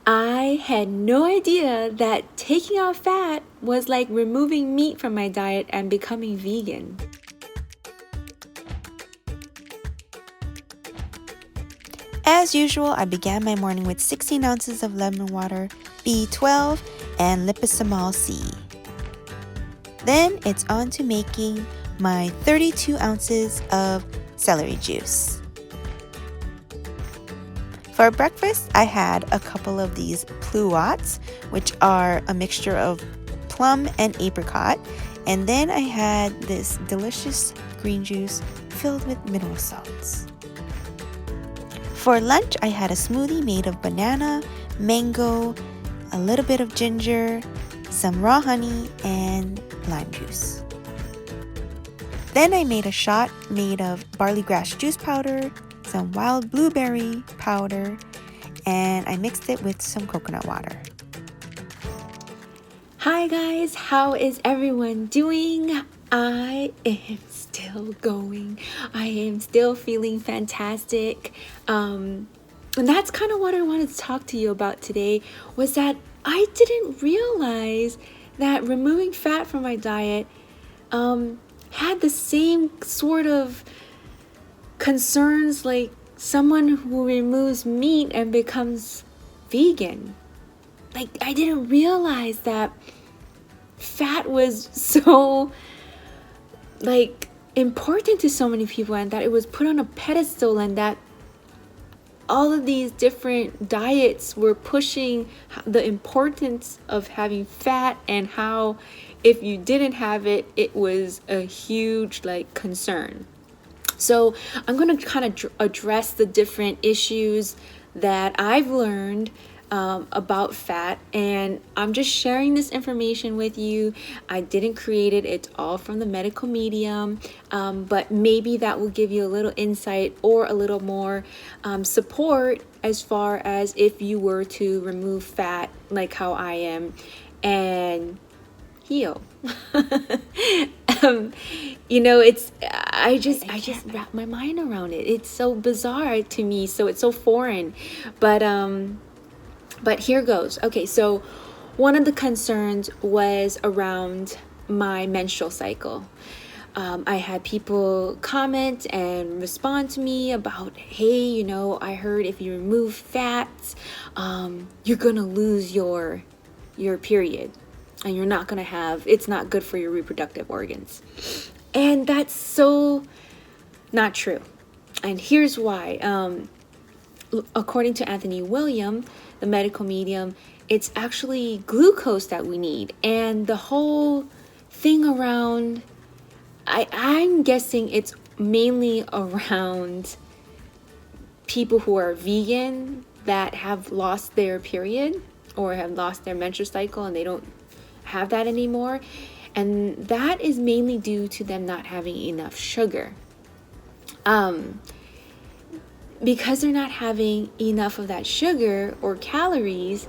I had no idea that taking out fat was like removing meat from my diet and becoming vegan. As usual, I began my morning with 16 ounces of lemon water, B12, and liposomal C. Then it's on to making my 32 ounces of celery juice. For breakfast, I had a couple of these pluots, which are a mixture of plum and apricot, and then I had this delicious green juice filled with mineral salts. For lunch, I had a smoothie made of banana, mango, a little bit of ginger, some raw honey, and lime juice. Then I made a shot made of barley grass juice powder, some wild blueberry powder, and I mixed it with some coconut water. Hi guys, how is everyone doing? I am still going. I am still feeling fantastic. And that's kind of what I wanted to talk to you about today, was that I didn't realize that removing fat from my diet had the same sort of concerns like someone who removes meat and becomes vegan. Like, I didn't realize that fat was so important to so many people, and that it was put on a pedestal, and that all of these different diets were pushing the importance of having fat, and how if you didn't have it, it was a huge concern. So I'm going to kind of address the different issues that I've learned about fat, and I'm just sharing this information with you. I didn't create it. It's all from the medical medium, but maybe that will give you a little insight or a little more support as far as if you were to remove fat like how I am and heal. I just wrap my mind around it. It's so bizarre to me, so it's so foreign, but here goes. Okay, so one of the concerns was around my menstrual cycle. I had people comment and respond to me about, hey, I heard if you remove fats, you're gonna lose your period, and you're not gonna have, it's not good for your reproductive organs. And that's so not true. And here's why. According to Anthony William, the medical medium, it's actually glucose that we need. And the whole thing around, I'm guessing it's mainly around people who are vegan that have lost their period or have lost their menstrual cycle and they don't have that anymore. And that is mainly due to them not having enough sugar. Because they're not having enough of that sugar or calories,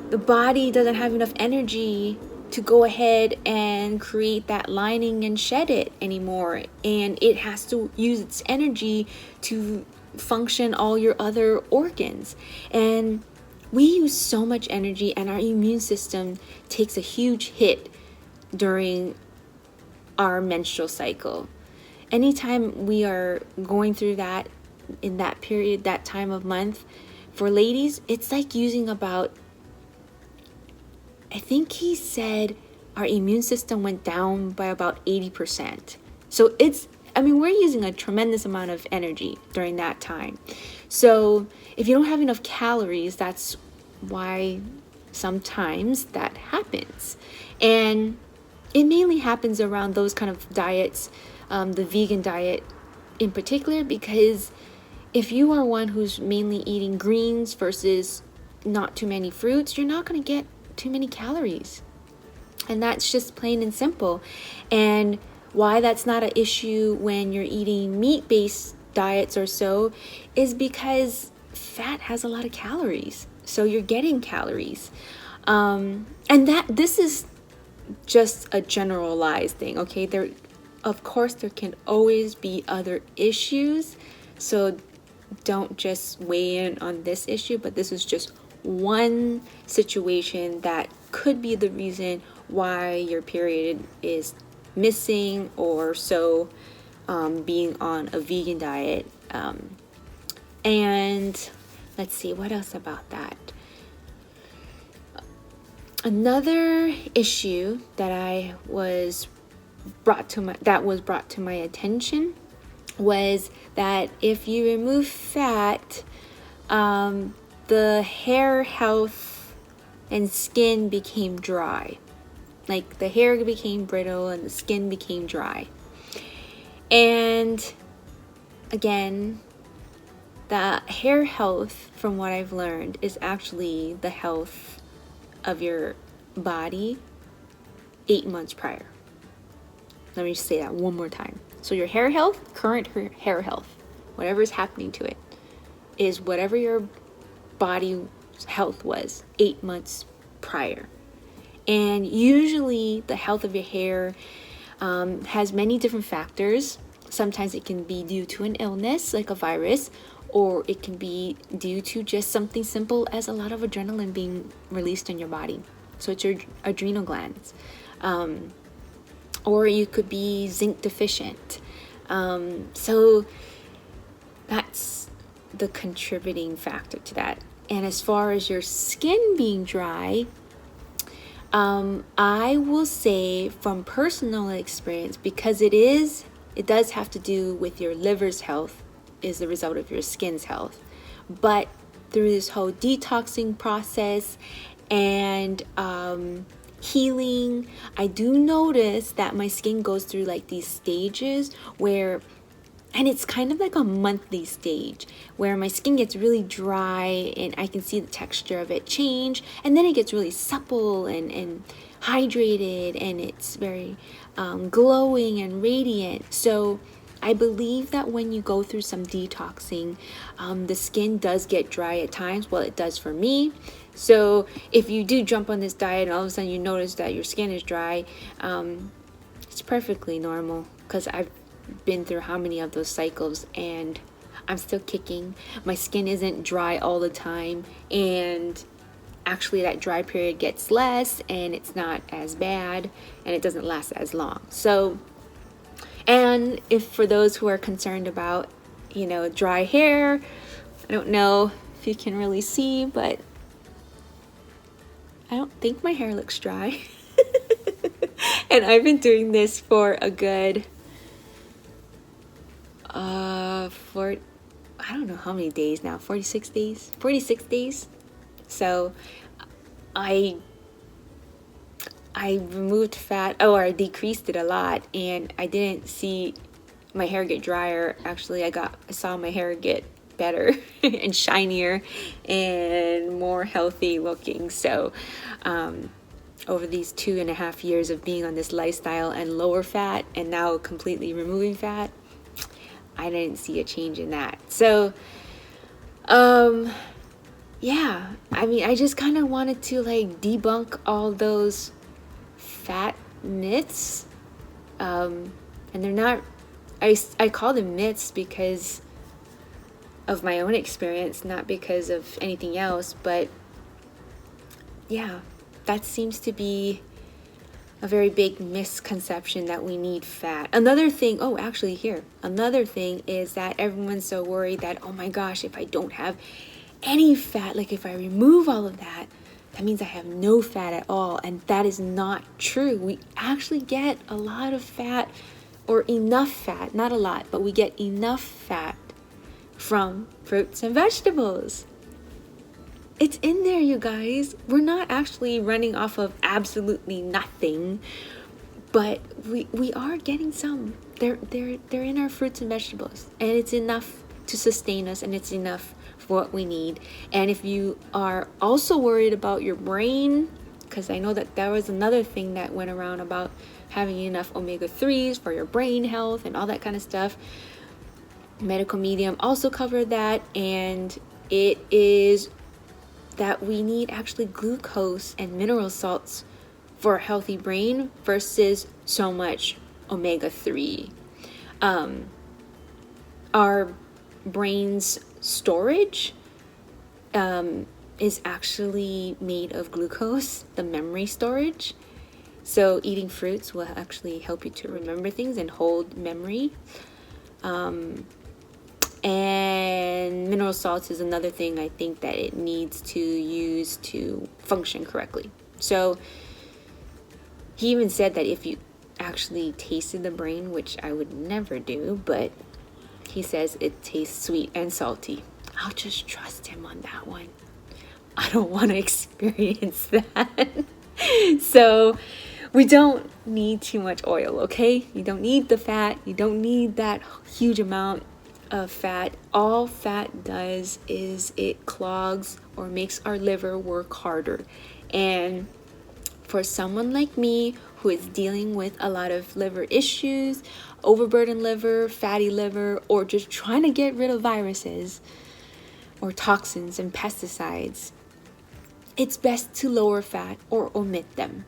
the body doesn't have enough energy to go ahead and create that lining and shed it anymore. And it has to use its energy to function all your other organs. And we use so much energy, and our immune system takes a huge hit during our menstrual cycle. Anytime we are going through that, in that period, that time of month, for ladies, it's like using about, I think he said our immune system went down by about 80%. So we're using a tremendous amount of energy during that time. So if you don't have enough calories, that's why sometimes that happens. And it mainly happens around those kind of diets, the vegan diet in particular, because if you are one who's mainly eating greens versus not too many fruits, you're not going to get too many calories. And that's just plain and simple. And why that's not an issue when you're eating meat-based diets or so is because fat has a lot of calories. So you're getting calories. And this is just a generalized thing, okay? Of course, there can always be other issues. So don't just weigh in on this issue, but this is just one situation that could be the reason why your period is missing or so, being on a vegan diet. And let's see, what else about that? Another issue that was brought to my attention was that if you remove fat, the hair health and skin became dry. Like the hair became brittle and the skin became dry. And again, the hair health, from what I've learned, is actually the health of your body 8 months prior. Let me just say that one more time. So your hair health, current hair health, whatever is happening to it, is whatever your body health was 8 months prior. And usually the health of your hair has many different factors. Sometimes it can be due to an illness like a virus, or it can be due to just something simple as a lot of adrenaline being released in your body. So it's your adrenal glands. Or you could be zinc deficient. So that's the contributing factor to that. And as far as your skin being dry, I will say from personal experience, because it does have to do with your liver's health, is the result of your skin's health. But through this whole detoxing process and healing, I do notice that my skin goes through like these stages where, and it's kind of like a monthly stage where my skin gets really dry and I can see the texture of it change, and then it gets really supple and hydrated, and it's very glowing and radiant. So I believe that when you go through some detoxing, the skin does get dry at times. Well, it does for me. So if you do jump on this diet and all of a sudden you notice that your skin is dry, it's perfectly normal, because I've been through how many of those cycles and I'm still kicking. My skin isn't dry all the time, and actually that dry period gets less and it's not as bad and it doesn't last as long. So, and if for those who are concerned about, dry hair, I don't know if you can really see, but I don't think my hair looks dry. And I've been doing this for a good, for I don't know how many days now, 46 days. So I removed fat, or I decreased it a lot, and I didn't see my hair get drier. Actually, I saw my hair get better and shinier and more healthy looking. So over these 2.5 years of being on this lifestyle and lower fat and now completely removing fat, I didn't see a change in that. So yeah, I mean, I just kind of wanted to like debunk all those fat myths, and they're not, I call them myths because of my own experience, not because of anything else. But yeah, that seems to be a very big misconception, that we need fat. Another thing is that everyone's so worried that, oh my gosh, if I don't have any fat, like if I remove all of that, that means I have no fat at all. And that is not true. We actually get a lot of fat, or enough fat, not a lot, but we get enough fat from fruits and vegetables. It's in there, you guys. We're not actually running off of absolutely nothing, but we are getting some. They're in our fruits and vegetables, and it's enough to sustain us, and it's enough for what we need. And if you are also worried about your brain, because I know that was another thing that went around about having enough omega-3s for your brain health and all that kind of stuff, Medical Medium also covered that, and it is that we need actually glucose and mineral salts for a healthy brain versus so much omega-3. Our brain's storage is actually made of glucose, the memory storage. So eating fruits will actually help you to remember things and hold memory. And mineral salts is another thing I think that it needs to use to function correctly. So he even said that if you actually tasted the brain, which I would never do, but he says it tastes sweet and salty. I'll just trust him on that one. I don't want to experience that. So we don't need too much oil, okay? You don't need the fat. You don't need that huge amount of fat. All fat does is it clogs or makes our liver work harder. And for someone like me who is dealing with a lot of liver issues, overburdened liver, fatty liver, or just trying to get rid of viruses or toxins and pesticides, it's best to lower fat or omit them.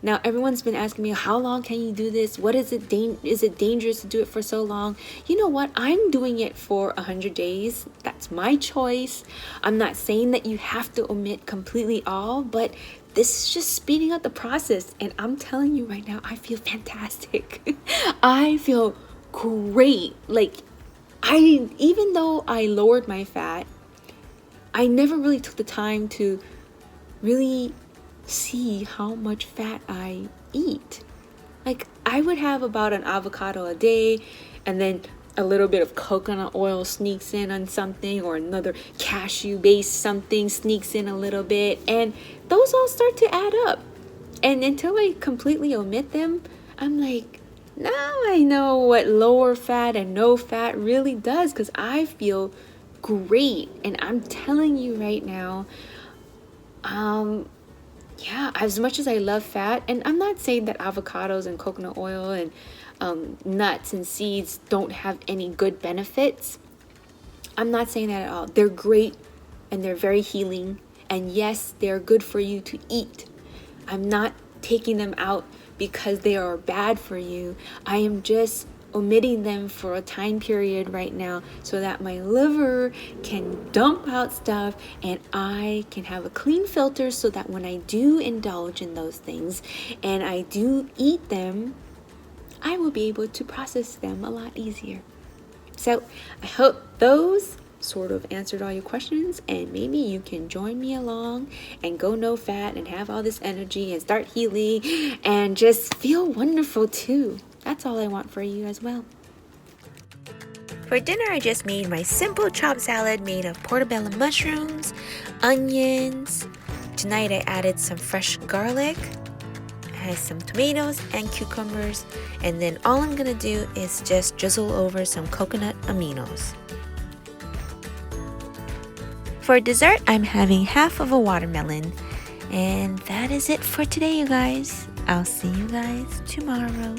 Now, everyone's been asking me, how long can you do this? What is it? Is it dangerous to do it for so long? You know what? I'm doing it for 100 days. That's my choice. I'm not saying that you have to omit completely all, but this is just speeding up the process. And I'm telling you right now, I feel fantastic. I feel great. Like, even though I lowered my fat, I never really took the time to really see how much fat I eat. Like, I would have about an avocado a day, and then a little bit of coconut oil sneaks in on something, or another cashew based something sneaks in a little bit, and those all start to add up. And until I completely omit them, I'm like, now I know what lower fat and no fat really does, because I feel great. And I'm telling you right now, yeah, as much as I love fat, and I'm not saying that avocados and coconut oil and nuts and seeds don't have any good benefits. I'm not saying that at all. They're great and they're very healing. And yes, they're good for you to eat. I'm not taking them out because they are bad for you. I am just omitting them for a time period right now so that my liver can dump out stuff and I can have a clean filter, so that when I do indulge in those things and I do eat them, I will be able to process them a lot easier. So I hope those sort of answered all your questions, and maybe you can join me along and go no fat and have all this energy and start healing and just feel wonderful too. That's all I want for you as well. For dinner, I just made my simple chopped salad made of portobello mushrooms, onions. Tonight I added some fresh garlic. I had some tomatoes and cucumbers. And then all I'm gonna do is just drizzle over some coconut aminos. For dessert, I'm having half of a watermelon. And that is it for today, you guys. I'll see you guys tomorrow.